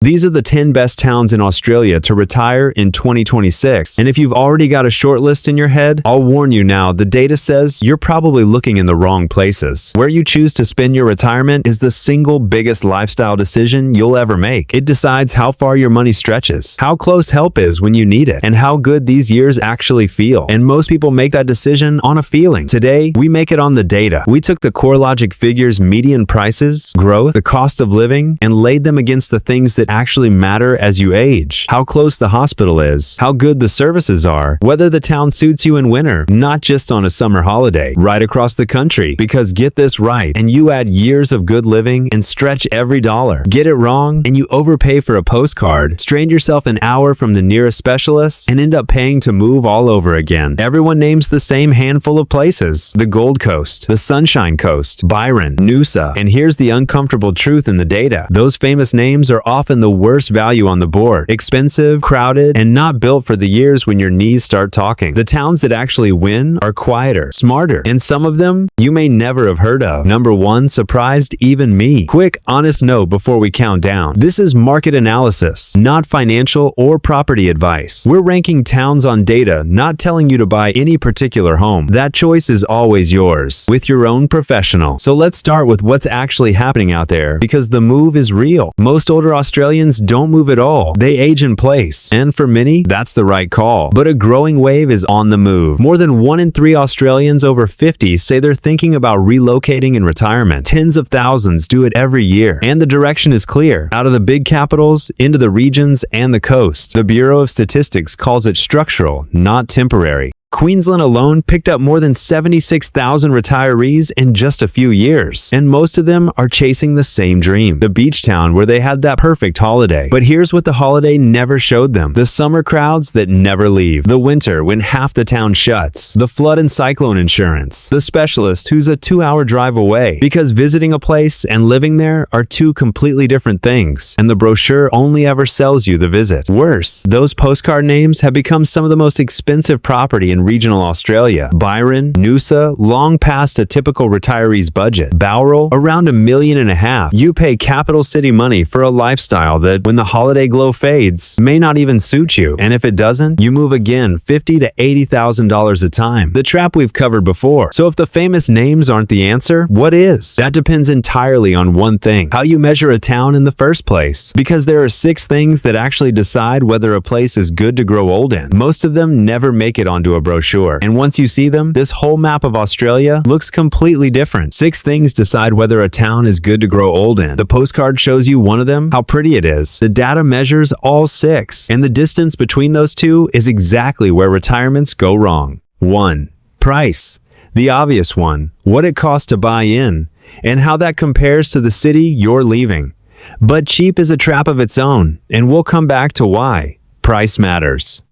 These are the 10 best towns in Australia to retire in 2026. And if you've already got a short list in your head, I'll warn you now, the data says you're probably looking in the wrong places. Where you choose to spend your retirement is the single biggest lifestyle decision you'll ever make. It decides how far your money stretches, how close help is when you need it, and how good these years actually feel. And most people make that decision on a feeling. Today, we make it on the data. We took the CoreLogic figures, median prices, growth, the cost of living, and laid them against the things that actually matter as you age. How close the hospital is, how good the services are, whether the town suits you in winter, not just on a summer holiday, right across the country. Because get this right, and you add years of good living and stretch every dollar. Get it wrong, and you overpay for a postcard, strain yourself an hour from the nearest specialist, and end up paying to move all over again. Everyone names the same handful of places: the Gold Coast, the Sunshine Coast, Byron, Noosa. And here's the uncomfortable truth in the data. Those famous names are often the worst value on the board. Expensive, crowded, and not built for the years when your knees start talking. The towns that actually win are quieter, smarter, and some of them you may never have heard of. Number 1 surprised even me. Quick, honest note before we count down. This is market analysis, not financial or property advice. We're ranking towns on data, not telling you to buy any particular home. That choice is always yours, with your own professional. So let's start with what's actually happening out there, because the move is real. Most older Australians don't move at all. They age in place. And for many, that's the right call. But a growing wave is on the move. More than 1 in 3 Australians over 50 say they're thinking about relocating in retirement. Tens of thousands do it every year. And the direction is clear. Out of the big capitals, into the regions and the coast. The Bureau of Statistics calls it structural, not temporary. Queensland alone picked up more than 76,000 retirees in just a few years, and most of them are chasing the same dream, the beach town where they had that perfect holiday. But here's what the holiday never showed them: the summer crowds that never leave, the winter when half the town shuts, the flood and cyclone insurance, the specialist who's a 2-hour drive away, because visiting a place and living there are two completely different things, and the brochure only ever sells you the visit. Worse, those postcard names have become some of the most expensive property in regional Australia. Byron, Noosa, long past a typical retiree's budget. Bowral, around $1.5 million. You pay capital city money for a lifestyle that, when the holiday glow fades, may not even suit you. And if it doesn't, you move again, $50,000 to $80,000 a time. The trap we've covered before. So if the famous names aren't the answer, what is? That depends entirely on one thing: how you measure a town in the first place. Because there are 6 things that actually decide whether a place is good to grow old in. Most of them never make it onto a brochure. And once you see them, this whole map of Australia looks completely different. 6 things decide whether a town is good to grow old in. The postcard shows you one of them, how pretty it is. The data measures all 6. And the distance between those two is exactly where retirements go wrong. 1. Price. The obvious one. What it costs to buy in, and how that compares to the city you're leaving. But cheap is a trap of its own, and we'll come back to why. Price matters.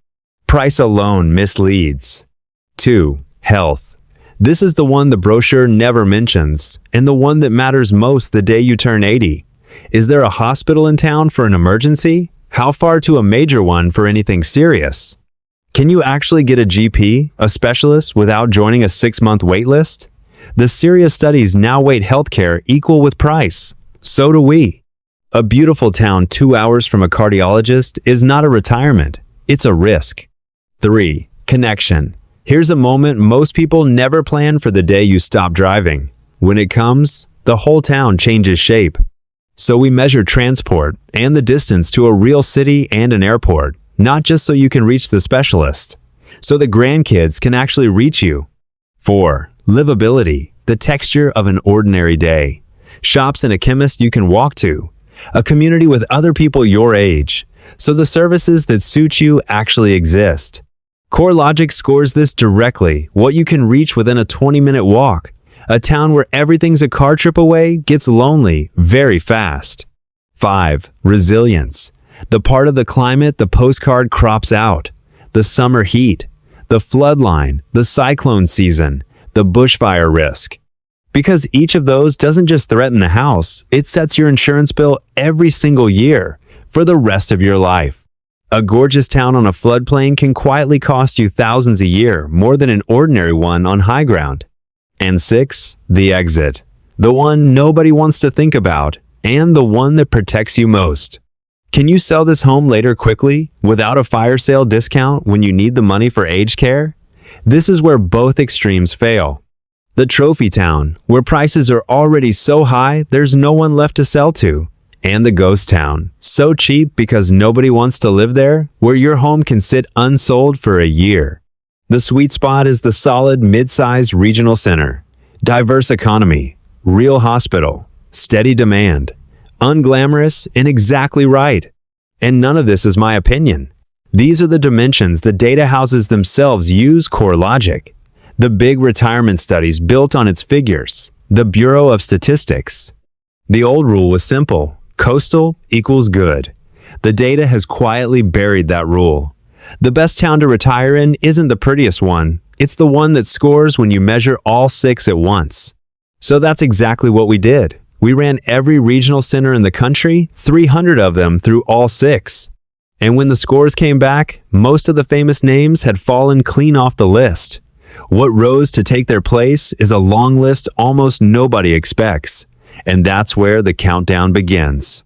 Price alone misleads. 2. Health. This is the one the brochure never mentions, and the one that matters most the day you turn 80. Is there a hospital in town for an emergency? How far to a major one for anything serious? Can you actually get a GP, a specialist, without joining a 6-month wait list? The serious studies now weight healthcare equal with price. So do we. A beautiful town 2 hours from a cardiologist is not a retirement. It's a risk. 3. Connection. Here's a moment most people never plan for: the day you stop driving. When it comes, the whole town changes shape. So we measure transport and the distance to a real city and an airport, not just so you can reach the specialist, so the grandkids can actually reach you. 4. Livability. The texture of an ordinary day. Shops and a chemist you can walk to. A community with other people your age, so the services that suit you actually exist. CoreLogic scores this directly: what you can reach within a 20-minute walk. A town where everything's a car trip away gets lonely very fast. 5. Resilience. The part of the climate the postcard crops out. The summer heat, the flood line, the cyclone season, the bushfire risk. Because each of those doesn't just threaten the house, it sets your insurance bill every single year, for the rest of your life. A gorgeous town on a floodplain can quietly cost you thousands a year, more than an ordinary one on high ground. And 6, the exit. The one nobody wants to think about, and the one that protects you most. Can you sell this home later quickly without a fire sale discount when you need the money for aged care? This is where both extremes fail. The trophy town, where prices are already so high there's no one left to sell to. And the ghost town, so cheap because nobody wants to live there, where your home can sit unsold for a year. The sweet spot is the solid mid-sized regional center. Diverse economy, real hospital, steady demand, unglamorous and exactly right. And none of this is my opinion. These are the dimensions the data houses themselves use CoreLogic. The big retirement studies built on its figures, the Bureau of Statistics. The old rule was simple: coastal equals good. The data has quietly buried that rule. The best town to retire in isn't the prettiest one, it's the one that scores when you measure all 6 at once. So that's exactly what we did. We ran every regional center in the country, 300 of them, through all 6. And when the scores came back, most of the famous names had fallen clean off the list. What rose to take their place is a long list almost nobody expects. And that's where the countdown begins.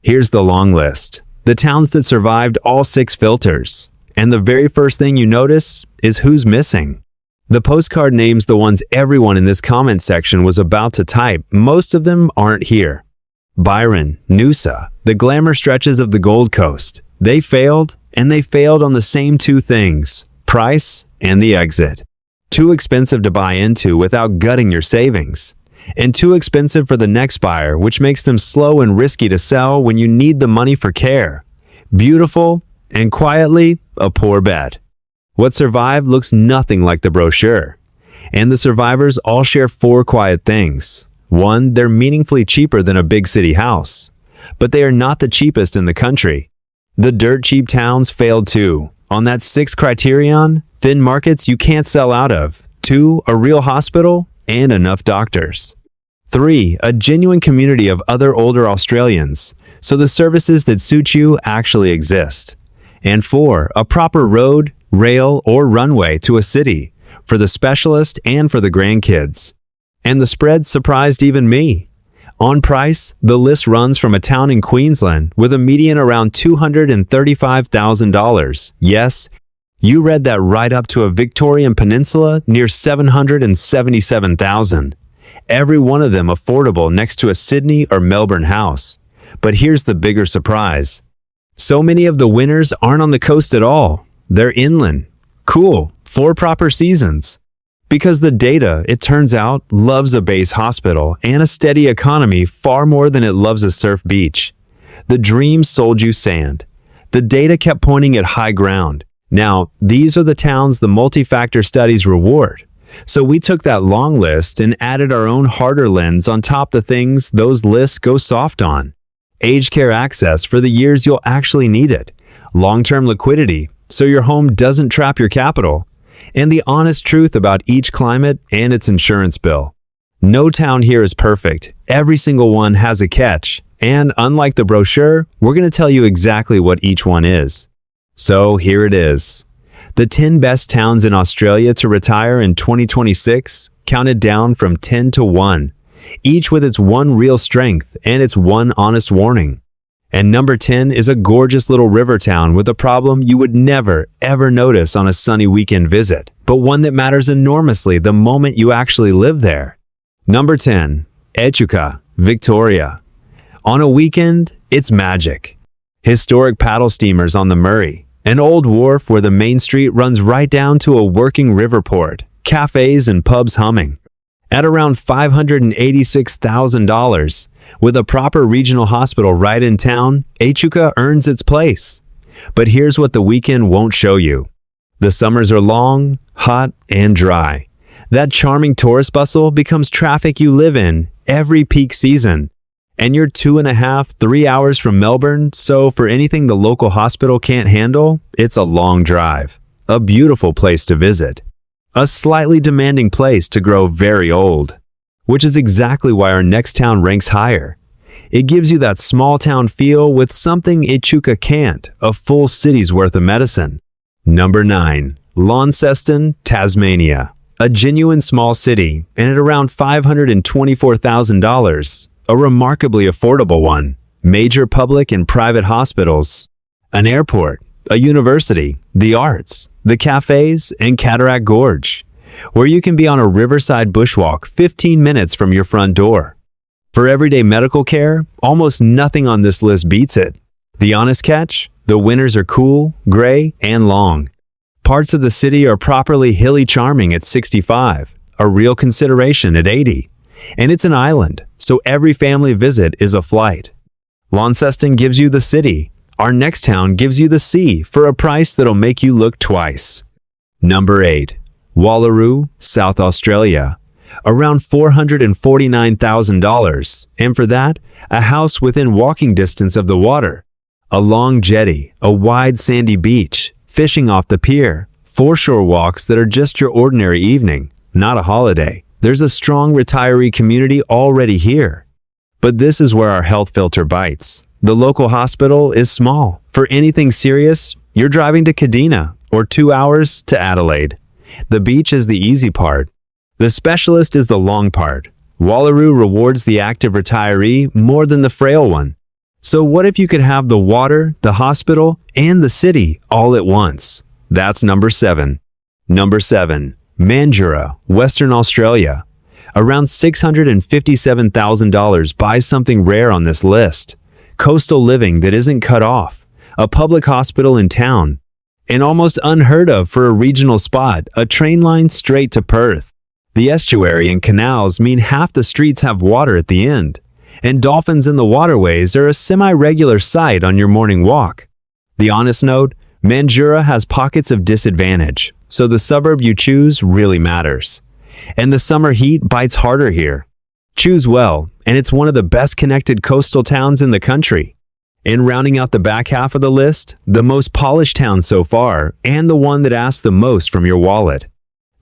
Here's the long list. The towns that survived all 6 filters. And the very first thing you notice is who's missing. The postcard names the ones everyone in this comment section was about to type. Most of them aren't here. Byron, Noosa, the glamour stretches of the Gold Coast. They failed, and they failed on the same 2 things: price and the exit. Too expensive to buy into without gutting your savings. And too expensive for the next buyer, which makes them slow and risky to sell when you need the money for care. Beautiful, and quietly, a poor bet. What survived looks nothing like the brochure. And the survivors all share 4 quiet things. 1, they're meaningfully cheaper than a big city house. But they are not the cheapest in the country. The dirt cheap towns failed too. On that 6th criterion, thin markets you can't sell out of. 2, a real hospital and enough doctors. 3, a genuine community of other older Australians, so the services that suit you actually exist. And 4, a proper road, rail, or runway to a city, for the specialist and for the grandkids. And the spread surprised even me. On price, the list runs from a town in Queensland with a median around $235,000. Yes, you read that, right up to a Victorian peninsula near $777,000. Every one of them affordable next to a Sydney or Melbourne house. But here's the bigger surprise. So many of the winners aren't on the coast at all. They're inland. Cool, 4 proper seasons. Because the data, it turns out, loves a base hospital and a steady economy far more than it loves a surf beach. The dream sold you sand. The data kept pointing at high ground. Now, these are the towns the multi-factor studies reward. So we took that long list and added our own harder lens on top the things those lists go soft on. Aged care access for the years you'll actually need it. Long-term liquidity, so your home doesn't trap your capital. And the honest truth about each climate and its insurance bill. No town here is perfect. Every single one has a catch. And unlike the brochure, we're going to tell you exactly what each one is. So here it is. The 10 best towns in Australia to retire in 2026, counted down from 10 to 1, each with its one real strength and its one honest warning. And number 10 is a gorgeous little river town with a problem you would never, ever notice on a sunny weekend visit, but one that matters enormously the moment you actually live there. Number 10, Echuca, Victoria. On a weekend, it's magic. Historic paddle steamers on the Murray, an old wharf where the main street runs right down to a working river port, cafes and pubs humming. At around $586,000, with a proper regional hospital right in town, Echuca earns its place. But here's what the weekend won't show you. The summers are long, hot, and dry. That charming tourist bustle becomes traffic you live in every peak season. And you're 2.5, 3 hours from Melbourne, so for anything the local hospital can't handle, it's a long drive. A beautiful place to visit. A slightly demanding place to grow very old. Which is exactly why our next town ranks higher. It gives you that small town feel with something Echuca can't, a full city's worth of medicine. Number 9. Launceston, Tasmania. A genuine small city, and at around $524,000, a remarkably affordable one. major public and private hospitals, an airport, a university, the arts, the cafes, and Cataract Gorge, where you can be on a riverside bushwalk 15 minutes from your front door. For everyday medical care, almost nothing on this list beats it. The honest catch? The winters are cool, gray, and long. Parts of the city are properly hilly charming at 65, a real consideration at 80. And it's an island, so every family visit is a flight. Launceston gives you the city. Our next town gives you the sea for a price that'll make you look twice. Number 8. Wallaroo, South Australia. Around $449,000, and for that, a house within walking distance of the water. A long jetty, a wide sandy beach, fishing off the pier, foreshore walks that are just your ordinary evening, not a holiday. There's a strong retiree community already here. But this is where our health filter bites. The local hospital is small. For anything serious, you're driving to Kadina or 2 hours to Adelaide. The beach is the easy part. The specialist is the long part. Wallaroo rewards the active retiree more than the frail one. So what if you could have the water, the hospital, and the city all at once? That's number 7. Number 7. Mandurah, Western Australia. Around $657,000 buys something rare on this list. Coastal living that isn't cut off. A public hospital in town. And almost unheard of for a regional spot, a train line straight to Perth. The estuary and canals mean half the streets have water at the end. And dolphins in the waterways are a semi-regular sight on your morning walk. The honest note, Mandurah has pockets of disadvantage, so the suburb you choose really matters. And the summer heat bites harder here. Choose well, and it's one of the best connected coastal towns in the country. And rounding out the back half of the list, the most polished town so far, and the one that asks the most from your wallet.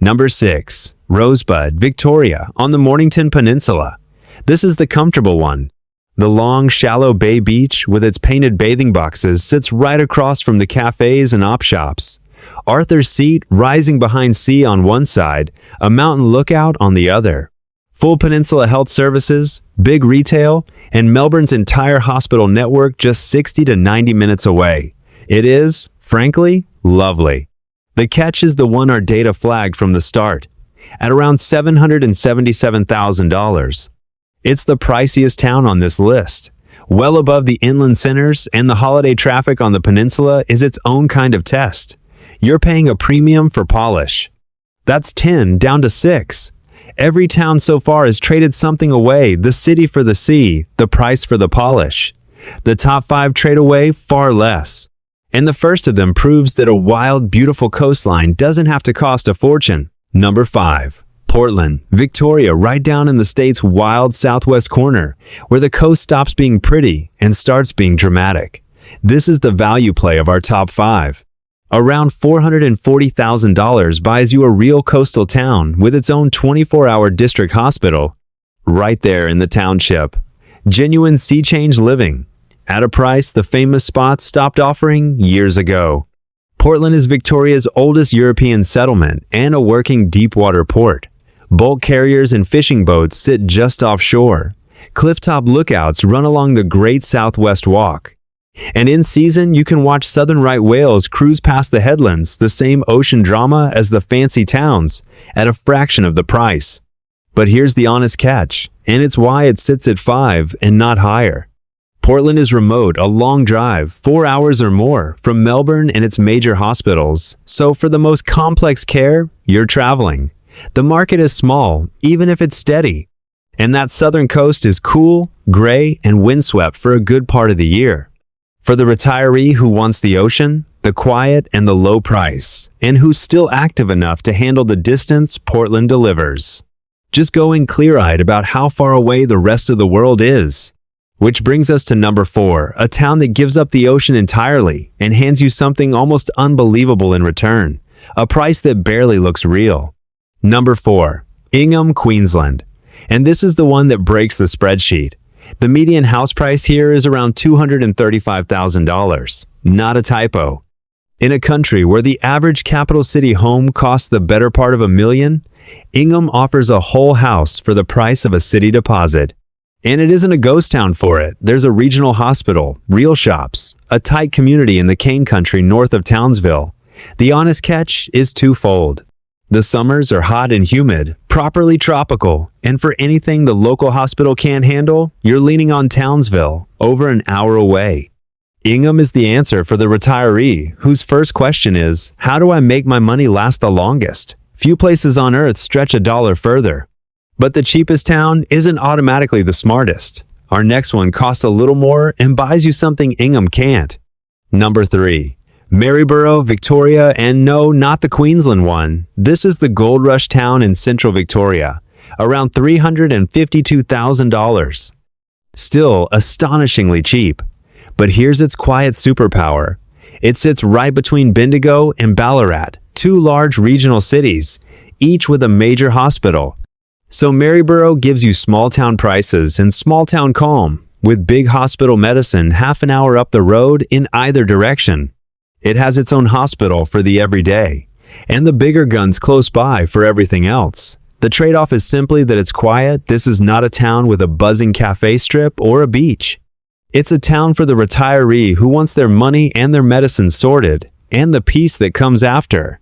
Number 6. Rosebud, Victoria, on the Mornington Peninsula. This is the comfortable one. The long, shallow bay beach with its painted bathing boxes sits right across from the cafes and op shops. Arthur's Seat rising behind sea on one side, a mountain lookout on the other. Full Peninsula Health Services, big retail, and Melbourne's entire hospital network just 60 to 90 minutes away. It is, frankly, lovely. The catch is the one our data flagged from the start, at around $777,000. It's the priciest town on this list. Well above the inland centers, and the holiday traffic on the peninsula is its own kind of test. You're paying a premium for polish. That's 10 down to 6. Every town so far has traded something away, the city for the sea, the price for the polish. The top 5 trade away far less. And the first of them proves that a wild, beautiful coastline doesn't have to cost a fortune. Number 5. Portland, Victoria, right down in the state's wild southwest corner, where the coast stops being pretty and starts being dramatic. This is the value play of our top 5. Around $440,000 buys you a real coastal town with its own 24-hour district hospital, right there in the township. Genuine sea change living, at a price the famous spots stopped offering years ago. Portland is Victoria's oldest European settlement and a working deep-water port. Bulk carriers and fishing boats sit just offshore. Clifftop lookouts run along the Great Southwest Walk. And in season, you can watch southern right whales cruise past the headlands, the same ocean drama as the fancy towns, at a fraction of the price. But here's the honest catch, and it's why it sits at 5 and not higher. Portland is remote, a long drive, 4 hours or more, from Melbourne and its major hospitals. So for the most complex care, you're traveling. The market is small, even if it's steady. And that southern coast is cool, gray, and windswept for a good part of the year. For the retiree who wants the ocean, the quiet, and the low price, and who's still active enough to handle the distance Portland delivers. Just go in clear-eyed about how far away the rest of the world is. Which brings us to number 4, a town that gives up the ocean entirely and hands you something almost unbelievable in return, a price that barely looks real. Number 4, Ingham, Queensland. And this is the one that breaks the spreadsheet. The median house price here is around $235,000, not a typo. In a country where the average capital city home costs the better part of $1 million, Ingham offers a whole house for the price of a city deposit. And it isn't a ghost town for it. There's a regional hospital, real shops, a tight community in the cane country north of Townsville. The honest catch is twofold. The summers are hot and humid, properly tropical, and for anything the local hospital can't handle, you're leaning on Townsville, over an hour away. Ingham is the answer for the retiree, whose first question is, how do I make my money last the longest? Few places on earth stretch a dollar further. But the cheapest town isn't automatically the smartest. Our next one costs a little more and buys you something Ingham can't. Number 3. Maryborough, Victoria, and no, not the Queensland one. This is the gold rush town in central Victoria, around $352,000. Still astonishingly cheap. But here's its quiet superpower. It sits right between Bendigo and Ballarat, two large regional cities, each with a major hospital. So Maryborough gives you small-town prices and small-town calm, with big hospital medicine half an hour up the road in either direction. It has its own hospital for the everyday, and the bigger guns close by for everything else. The trade-off is simply that it's quiet. This is not a town with a buzzing cafe strip or a beach. It's a town for the retiree who wants their money and their medicine sorted, and the peace that comes after.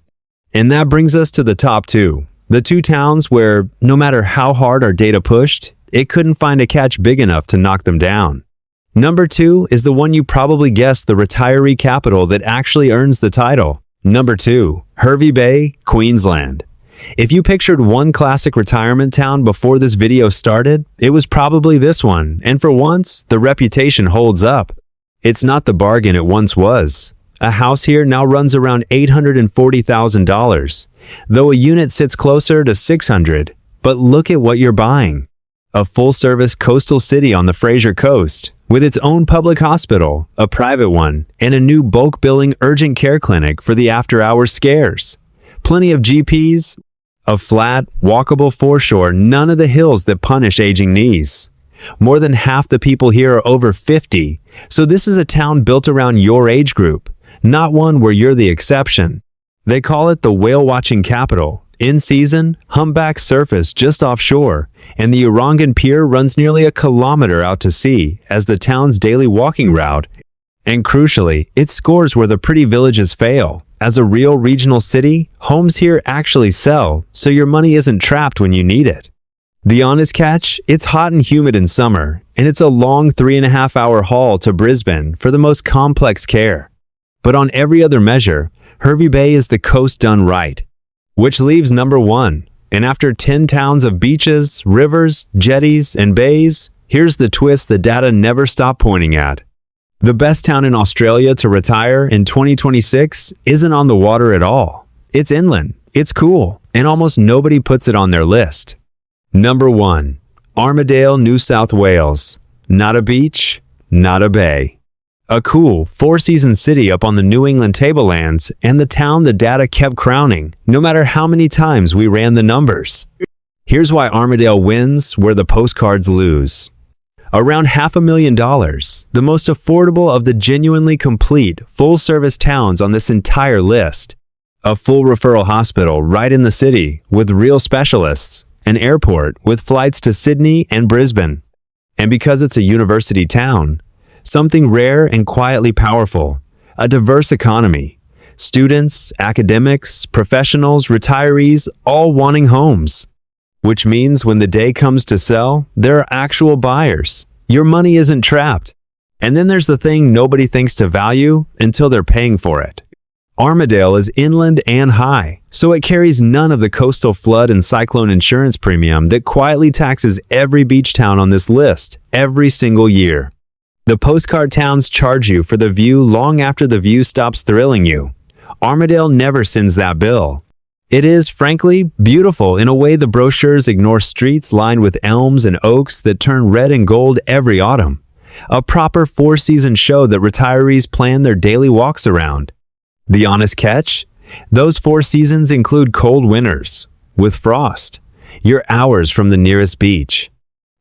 And that brings us to the top 2. The 2 towns where, no matter how hard our data pushed, it couldn't find a catch big enough to knock them down. Number 2 is the one you probably guessed, the retiree capital that actually earns the title. Number 2, Hervey Bay, Queensland. If you pictured one classic retirement town before this video started, it was probably this one, and for once, the reputation holds up. It's not the bargain it once was. A house here now runs around $840,000, though a unit sits closer to $600,000. But look at what you're buying. A full-service coastal city on the Fraser Coast, with its own public hospital, a private one, and a new bulk billing urgent care clinic for the after-hours scares. Plenty of GPs, a flat, walkable foreshore, none of the hills that punish aging knees. More than half the people here are over 50, so this is a town built around your age group, not one where you're the exception. They call it the whale-watching capital. In season, humpback surface just offshore, and the Urangan Pier runs nearly a kilometer out to sea as the town's daily walking route. And crucially, it scores where the pretty villages fail. As a real regional city, homes here actually sell, so your money isn't trapped when you need it. The honest catch? It's hot and humid in summer, and it's a long 3.5-hour haul to Brisbane for the most complex care. But on every other measure, Hervey Bay is the coast done right. Which leaves number 1. And after 10 towns of beaches, rivers, jetties, and bays, here's the twist the data never stop pointing at. The best town in Australia to retire in 2026 isn't on the water at all. It's inland, it's cool, and almost nobody puts it on their list. Number 1. Armidale, New South Wales. Not a beach, not a bay. A cool, 4-season city up on the New England tablelands, and the town the data kept crowning, no matter how many times we ran the numbers. Here's why Armidale wins where the postcards lose. Around $500,000, the most affordable of the genuinely complete, full-service towns on this entire list. A full referral hospital right in the city with real specialists, an airport with flights to Sydney and Brisbane. And because it's a university town, something rare and quietly powerful, a diverse economy. Students, academics, professionals, retirees, all wanting homes. Which means when the day comes to sell, there are actual buyers. Your money isn't trapped. And then there's the thing nobody thinks to value until they're paying for it. Armidale is inland and high, so it carries none of the coastal flood and cyclone insurance premium that quietly taxes every beach town on this list every single year. The postcard towns charge you for the view long after the view stops thrilling you. Armidale never sends that bill. It is, frankly, beautiful in a way the brochures ignore streets lined with elms and oaks that turn red and gold every autumn. A proper 4-season show that retirees plan their daily walks around. The honest catch? Those 4 seasons include cold winters, with frost. You're hours from the nearest beach.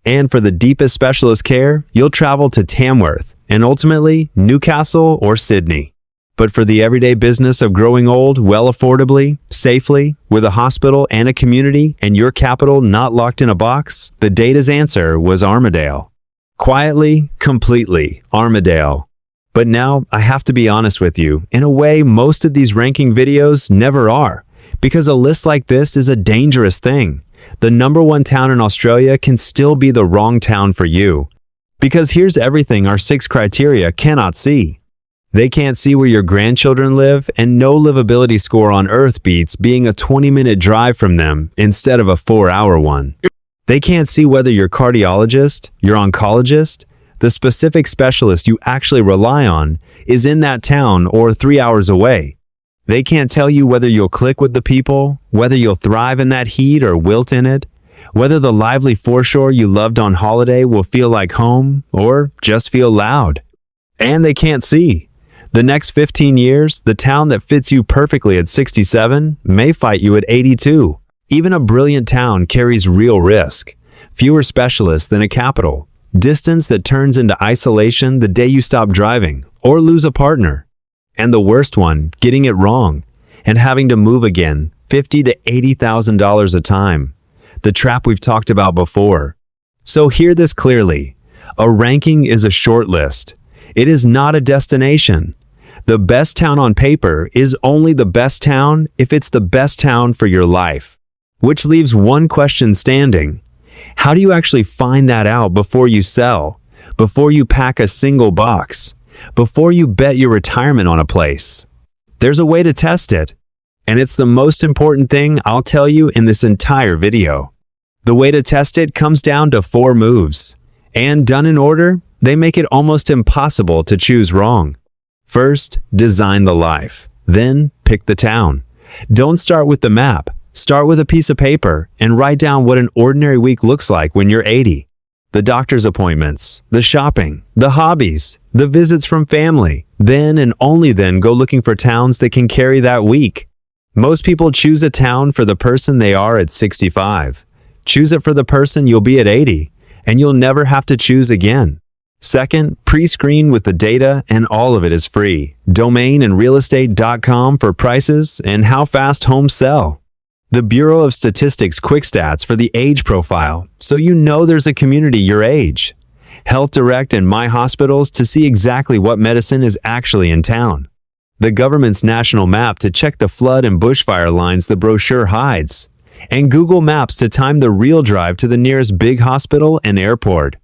And for the deepest specialist care, you'll travel to Tamworth and ultimately Newcastle or Sydney. But for the everyday business of growing old well affordably, safely, with a hospital and a community and your capital not locked in a box, the data's answer was Armidale. Quietly, completely, Armidale. But now, I have to be honest with you, in a way most of these ranking videos never are, because a list like this is a dangerous thing. The #1 town in Australia can still be the wrong town for you. Because here's everything our 6 criteria cannot see. They can't see where your grandchildren live, and no livability score on Earth beats being a 20-minute drive from them instead of a 4-hour one. They can't see whether your cardiologist, your oncologist, the specific specialist you actually rely on, is in that town or 3 hours away. They can't tell you whether you'll click with the people, whether you'll thrive in that heat or wilt in it, whether the lively foreshore you loved on holiday will feel like home or just feel loud. And they can't see. The next 15 years, the town that fits you perfectly at 67 may fight you at 82. Even a brilliant town carries real risk. Fewer specialists than a capital. Distance that turns into isolation the day you stop driving or lose a partner. And the worst one, getting it wrong and having to move again, $50,000 to $80,000 a time. The trap we've talked about before. So hear this clearly. A ranking is a short list. It is not a destination. The best town on paper is only the best town if it's the best town for your life. Which leaves one question standing. How do you actually find that out before you sell? Before you pack a single box? Before you bet your retirement on a place? There's a way to test it. And it's the most important thing I'll tell you in this entire video. The way to test it comes down to 4 moves. And done in order, they make it almost impossible to choose wrong. First, design the life. Then, pick the town. Don't start with the map. Start with a piece of paper and write down what an ordinary week looks like when you're 80. The doctor's appointments, the shopping, the hobbies, the visits from family. Then and only then go looking for towns that can carry that week. Most people choose a town for the person they are at 65. Choose it for the person you'll be at 80, and you'll never have to choose again. Second, pre-screen with the data, and all of it is free. Domain and realestate.com for prices and how fast homes sell. The Bureau of Statistics Quick Stats for the age profile, so you know there's a community your age. Health Direct and My Hospitals to see exactly what medicine is actually in town. The government's national map to check the flood and bushfire lines the brochure hides. And Google Maps to time the real drive to the nearest big hospital and airport.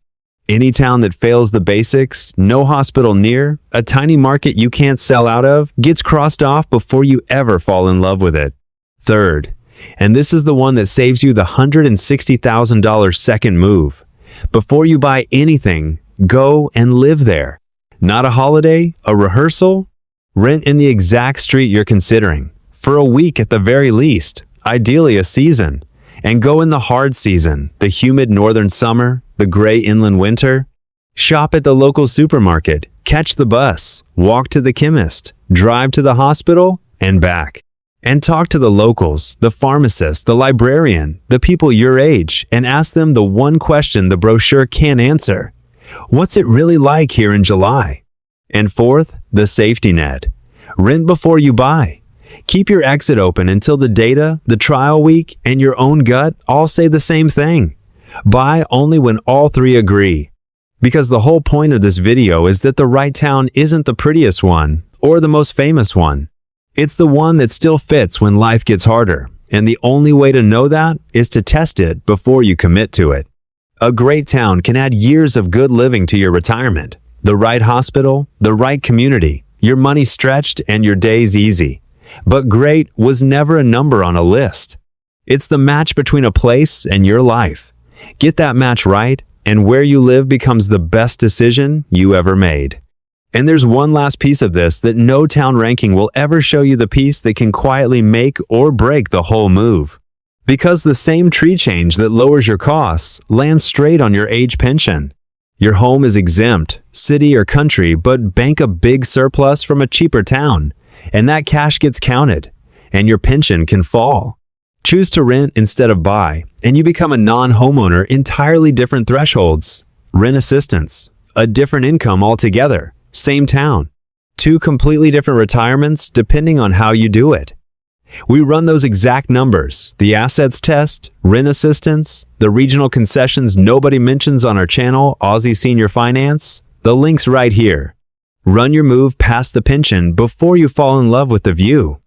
Any town that fails the basics, no hospital near, a tiny market you can't sell out of, gets crossed off before you ever fall in love with it. Third, and this is the one that saves you the $160,000 second move. Before you buy anything, go and live there. Not a holiday, a rehearsal? Rent in the exact street you're considering, for a week at the very least, ideally a season. And go in the hard season, the humid northern summer, the gray inland winter. Shop at the local supermarket, catch the bus, walk to the chemist, drive to the hospital, and back. And talk to the locals, the pharmacist, the librarian, the people your age, and ask them the one question the brochure can't answer. What's it really like here in July? And fourth, the safety net. Rent before you buy. Keep your exit open until the data, the trial week, and your own gut all say the same thing. Buy only when all 3 agree. Because the whole point of this video is that the right town isn't the prettiest one or the most famous one. It's the one that still fits when life gets harder, and the only way to know that is to test it before you commit to it. A great town can add years of good living to your retirement. The right hospital, the right community, your money stretched and your days easy. But great was never a number on a list. It's the match between a place and your life. Get that match right, and where you live becomes the best decision you ever made. And there's one last piece of this that no town ranking will ever show you, the piece that can quietly make or break the whole move. Because the same tree change that lowers your costs lands straight on your age pension. Your home is exempt, city or country, but bank a big surplus from a cheaper town, and that cash gets counted, and your pension can fall. Choose to rent instead of buy, and you become a non-homeowner. Entirely different thresholds. Rent assistance, a different income altogether. Same town. two completely different retirements depending on how you do it. We run those exact numbers, the assets test, rent assistance, the regional concessions nobody mentions on our channel, Aussie Senior Finance. The link's right here. Run your move past the pension before you fall in love with the view.